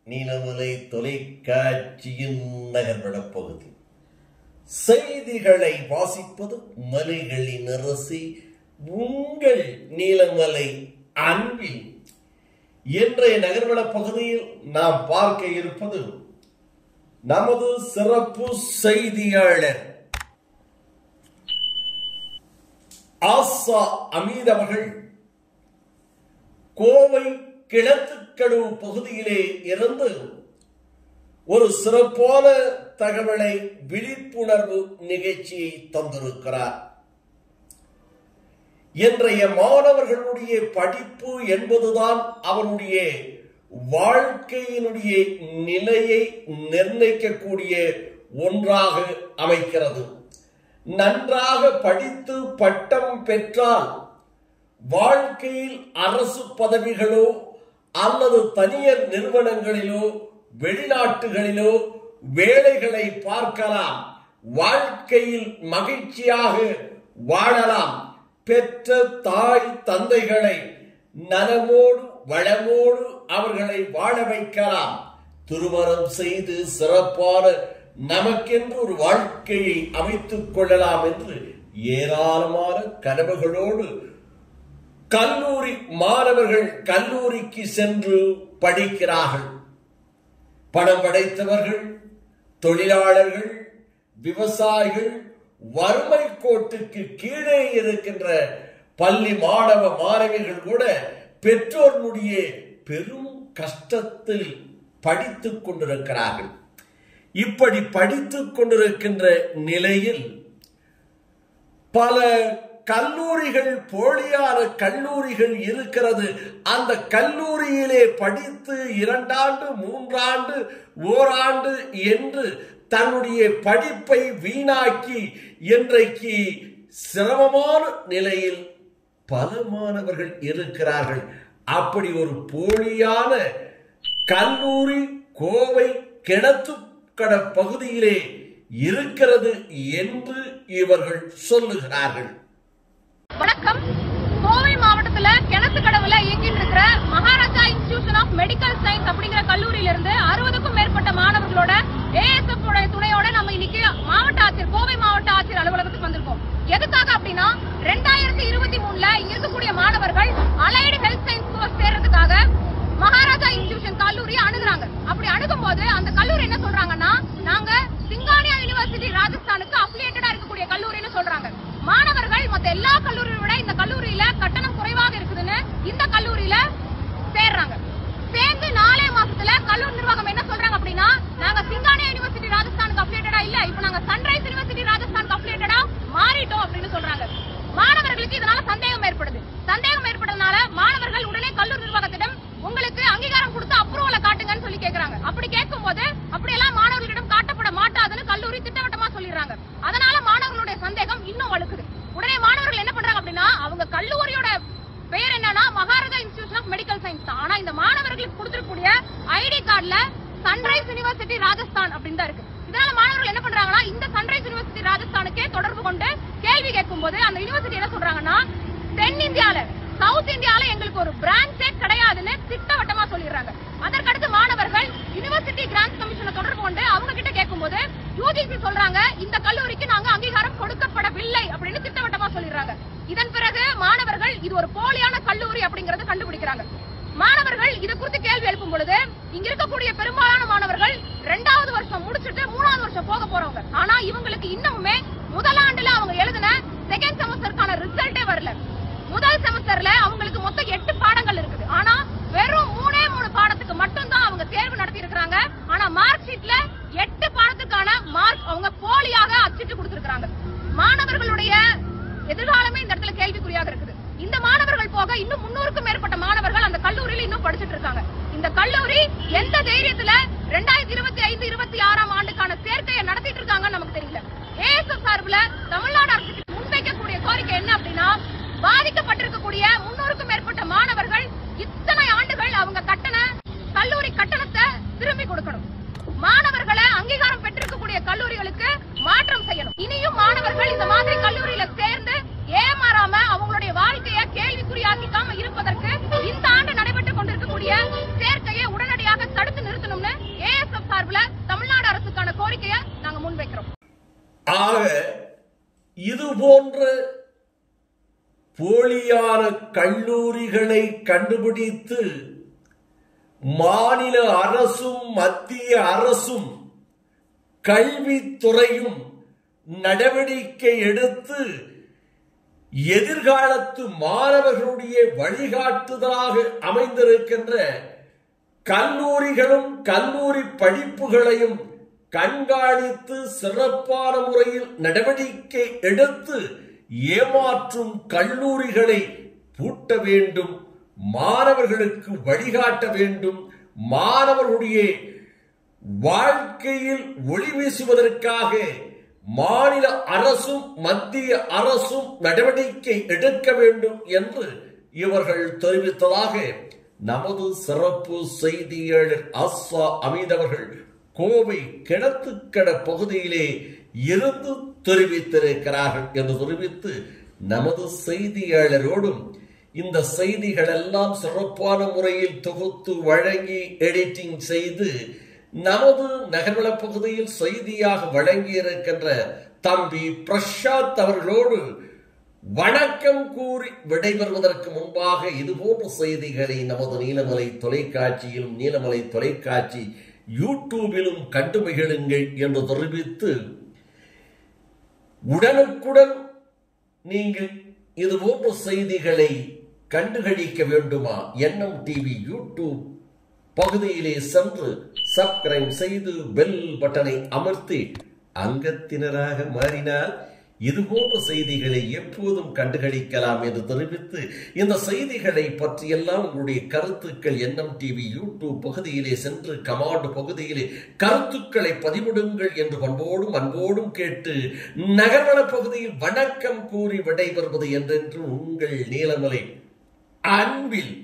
நீலமலை தொலைக்காட்சியின் நகர்வளப் பகுதி. செய்திகளை வாசிப்பது மலைகளின் அரசி உங்கள் நீலமலை அன்பில். இன்றைய நகர்வளப் பகுதியில் நாம் பார்க்க இருப்பது நமது சிறப்பு செய்தியாளர் ஆசா அமீத் அவர்கள் கோவை கிழத்துக்கடவு பகுதியிலே இருந்து ஒரு சிறப்பான தகவலை, விழிப்புணர்வு நிகழ்ச்சியை தந்திருக்கிறார். இன்றைய மாணவர்களுடைய படிப்பு என்பதுதான் அவருடைய வாழ்க்கையினுடைய நிலையை நிர்ணயிக்கக்கூடிய ஒன்றாக அமைக்கிறது. நன்றாக படித்து பட்டம் பெற்றால் வாழ்க்கையில் அரசு பதவிகளோ அல்லது தனியார் நிறுவனங்களிலோ வெளிநாட்டுகளிலோ வேலைகளை பார்க்கலாம். வாழ்க்கையில் மகிழ்ச்சியாக வாழலாம். பெற்ற தாய் தந்தைகளை நலமோடு வளமோடு அவர்களை வாழ வைக்கலாம். திருமணம் செய்து சிறப்பான நமக்கென்று ஒரு வாழ்க்கையை அமைத்துக் கொள்ளலாம் என்று ஏராளமான கனவுகளோடு கல்லூரி மாணவர்கள் கல்லூரிக்கு சென்று படிக்கிறார்கள். பணம் படைத்தவர்கள், தொழிலாளர்கள், விவசாயிகள், வறுமை கோட்டுக்கு கீழே இருக்கின்ற பள்ளி மாணவ மாணவிகள் கூட பெற்றோர்களுடைய பெரும் கஷ்டத்தில் படித்துக் கொண்டிருக்கிறார்கள். இப்படி படித்துக் கொண்டிருக்கின்ற நிலையில் பல கல்லூரிகள், போலியான கல்லூரிகள் இருக்கிறது. அந்த கல்லூரியிலே படித்து 2 ஆண்டு 3 ஆண்டு ஓராண்டு என்று தன்னுடைய படிப்பை வீணாக்கி இன்றைக்கு சிரமமான நிலையில் பல மாணவர்கள் இருக்கிறார்கள். அப்படி ஒரு போலியான கல்லூரி கோவை கிணத்துக்கட பகுதியிலே இருக்கிறது என்று இவர்கள் சொல்லுகிறார்கள். வணக்கம். கோவை மாவட்டத்துல கிணத்துக்கடவுல இயங்கிட்டு இருக்கிற Maharaja institution of medical science அப்படிங்கிற கல்லூரியில இருந்து 60க்கும் மேற்பட்ட மாணவர்களோட ASF துணையோட நம்ம இன்னைக்கு கோவை மாவட்ட ஆட்சியர் அலுவலகத்துக்கு வந்திருக்கோம். எதுக்காக அப்படின்னா 2023ல இங்க இருக்கக்கூடிய மாணவர்கள் அலைடு ஹெல்த் சயின்ஸ் கோர்ஸ் சேர்றதுக்காக மகாராஜா இன்ஸ்டிடியூஷன் கல்லூரியை அணுகுறாங்க. அப்படி அணுகும் போது அந்த கல்லூரி என்ன சொல்றாங்கன்னா, நாங்க சிங்கானியா யூனிவர்சிட்டி ராஜஸ்தானுக்கு அஃபிலியேட்டடா இருக்கக்கூடிய கல்லூரின்னு சொல்றாங்க. மாணவர்கள் மற்ற எல்லா கல்லூரியை விட இந்த கல்லூரியில கட்டணம் குறைவாக இருக்குதுன்னு இந்த கல்லூரியில சேர்றாங்க. சேர்ந்து 4 மாசத்துல கல்லூரி நிர்வாகம் என்ன சொல்றாங்க அப்படின்னா, நாங்க சிங்கானியா யூனிவர்சிட்டி ராஜஸ்தானுக்கு அஃபிலியேட்டடா இல்ல, இப்ப நாங்க சன்ரைஸ் யூனிவர்சிட்டி ராஜஸ்தானுக்கு அஃபிலியேட்டடா மாறிட்டோம் அப்படின்னு சொல்றாங்க. மாணவர்களுக்கு இதனால சந்தேகம் ஏற்படுது. சந்தேகம் ஏற்படுறதுனால மாணவர்கள் உடனே கல்லூரி நிர்வாகத்திடம் உங்களுக்கு அங்கீகாரம் கொடுத்து அப்ரூவலை காட்டுங்கன்னு சொல்லி கேட்கறாங்க. அப்படி கேட்கும் போது அப்படியெல்லாம் மாணவர்களிடம் காட்டப்பட மாட்டாதுன்னு கல்லூரி திட்டவட்டமா சொல்லிடுறாங்க. அதனால மாணவர்களுடைய சந்தேகம் இன்னும் வலுக்குது. உடனே மாணவர்கள் என்ன பண்றாங்க அப்படின்னா, அவங்க கல்லூரியோட பெயர் என்னன்னா Maharaja institution of medical science தான். ஆனா இந்த மாணவர்களுக்கு கொடுத்திருக்கக்கூடிய ஐடி கார்டுல சன்ரைஸ் யூனிவர்சிட்டி ராஜஸ்தான் அப்படின்னு தான் இருக்கு. இதனால மாணவர்கள் என்ன பண்றாங்கன்னா, இந்த சன்ரைஸ் யூனிவர்சிட்டி ராஜஸ்தானுக்கே தொடர்பு கொண்டு கேள்வி கேட்கும் போது அந்த யூனிவர்சிட்டி என்ன சொல்றாங்கன்னா, தென்னிந்தியால சவுத் இந்தியால எங்களுக்கு ஒரு பிரான்ச்சே கிடையாதுன்னு திட்டவட்டமா சொல்லிடுறாங்க. அதற்கடுத்து மாணவர்கள் யூனிவர்சிட்டி கிராண்ட்ஸ் கமிஷனை தொடர்பு கொண்டு அவங்க கிட்ட கேட்கும் போது யூஜிசி சொல்றாங்க, இந்த கல்லூரிக்கு நாங்க அங்கீகாரம் கொடுக்கப்படவில்லை அப்படின்னு திட்டவட்டமா சொல்லிடுறாங்க. இதன் பிறகு மாணவர்கள் இது ஒரு போலியான கல்லூரி அப்படிங்கறத கண்டுபிடிக்கிறாங்க. மாணவர்கள் இது குறித்து கேள்வி எழுப்பும் பொழுது இங்க இருக்கக்கூடிய பெரும்பாலான மாணவர்கள் 2வது வருஷம் முடிச்சுட்டு 3வது வருஷம் போக போறவங்க. ஆனா இவங்களுக்கு இன்னமுமே முதலாண்டுல அவங்க எழுதின செகண்ட் செமஸ்டருக்கான ரிசல்ட்டே வரல. முதல் செமஸ்டர்ல அவங்களுக்கு மொத்தம் 8 பாடங்கள் இருக்குது. ஆனா வெறும் 3 பாடத்துக்கு மட்டும் தான் அவங்க தேர்வு நடத்தி இருக்காங்க. ஆனா மார்க் ஷீட்ல 8 பாடத்துக்கான மார்க் அவங்க போலியாக அச்சிட்டு கொடுத்திருக்காங்க. மாணவர்களுடைய எதிர்காலமே இந்த இடத்துல கேள்விக்குறியாக இருக்குது. இந்த மாணவர்கள் போக இன்னும் 300க்கும் மேற்பட்ட மாணவர்கள் அந்த கல்லூரியில இன்னும் படிச்சுட்டு இருக்காங்க. இந்த கல்லூரி எந்த தைரியத்துல 2025-26ஆம் ஆண்டுக்கான சேர்க்கையை நடத்திட்டு இருக்காங்கன்னு நமக்கு தெரியல. ASF சார்பில் தமிழ்நாடு அரசுக்கு முன்வைக்கக்கூடிய கோரிக்கை என்ன அப்படின்னா, பாதிக்கப்பட்டிருக்கக்கூடிய 300க்கும் மேற்பட்ட மாணவர்கள் இத்தனை ஆண்டுகள் அவங்க கல்லூரி கட்டணத்தை திரும்பி கொடுக்கணும். மாணவர்களை அங்கீகாரம் பெற்றிருக்கக்கூடிய கல்லூரிகளுக்கு மாற்றம் செய்யணும். இனியும் மாணவர்கள் இந்த மாதிரி கல்லூரியில சேர்ந்து ஏமாறாம அவங்களுடைய வாழ்க்கையை கேள்விக்குறியாக்கிக்காம இருப்பதற்கு இந்த ஆண்டு நடைபெற்றுக் கொண்டிருக்கக்கூடிய சேர்க்கையை உடனடியாக தடுத்து நிறுத்தணும். இது போன்ற போலியான கல்லூரிகளை கண்டுபிடித்து மாநில அரசும் மத்திய அரசும் கல்வித்துறையும் நடவடிக்கை எடுத்து எதிர்காலத்து மாணவர்களுடைய வழிகாட்டுதலாக அமைந்திருக்கின்ற கல்லூரிகளும் கல்லூரி படிப்புகளையும் கண்காணித்து சிறப்பான முறையில் நடவடிக்கை எடுத்து ஏமாற்றும் கல்லூரிகளை பூட்ட வேண்டும், மாணவர்களுக்கு வழிகாட்ட வேண்டும், மாணவர்களுடைய வாழ்க்கையில் ஒளி வீசுவதற்காக மாநில அரசும் மத்திய அரசும் நடவடிக்கை எடுக்க வேண்டும் என்று இவர்கள் தெரிவித்ததாக நமது சிறப்பு செய்தியாளர் ஆசா அமீத் அவர்கள் கோவை கிணத்துக்கட பகுதியிலே இருந்து தெரிவித்திருக்கிறார்கள் என்று தெரிவித்து நமது செய்தியாளரோடும் இந்த செய்திகள் எல்லாம் சிறப்பான முறையில் தொகுத்து வழங்கி எடிட்டிங் செய்து நமது நகர்வள பகுதியில் செய்தியாக வழங்கி இருக்கின்ற தம்பி பிரசாத் அவர்களோடு வணக்கம் கூறி விடைபெறுவதற்கு முன்பாக இதுபோன்ற செய்திகளை நமது நீலமலை தொலைக்காட்சியிலும் நீலமலை தொலைக்காட்சி யூடியூபிலும் கண்டு மகிழுங்கள் என்று தெரிவித்து உடனுக்குடன் நீங்கள் இதுபோன்ற செய்திகளை கண்டுகளிக்க வேண்டுமா? என்எம் டிவி யூடியூப் பகுதியிலே சென்று சப்ஸ்கிரைப் செய்து பெல் பட்டனை அமர்த்தி அங்கத்தினராக மாறினால் இதுபோன்ற செய்திகளை எப்போதும் கண்டுகளிக்கலாம் என்று தெரிவித்து இந்த செய்திகளை பற்றியெல்லாம் உங்களுடைய கருத்துக்கள் என்எம் டிவி யூடியூப் பகுதியிலே சென்று கமாண்ட் பகுதியிலே கருத்துக்களை பதிவிடுங்கள் என்று அன்போடும் கேட்டு நகர்வள பகுதியில் வணக்கம் கூறி விடைபெறுவது என்றென்று உங்கள் நீலமலை அன்பில்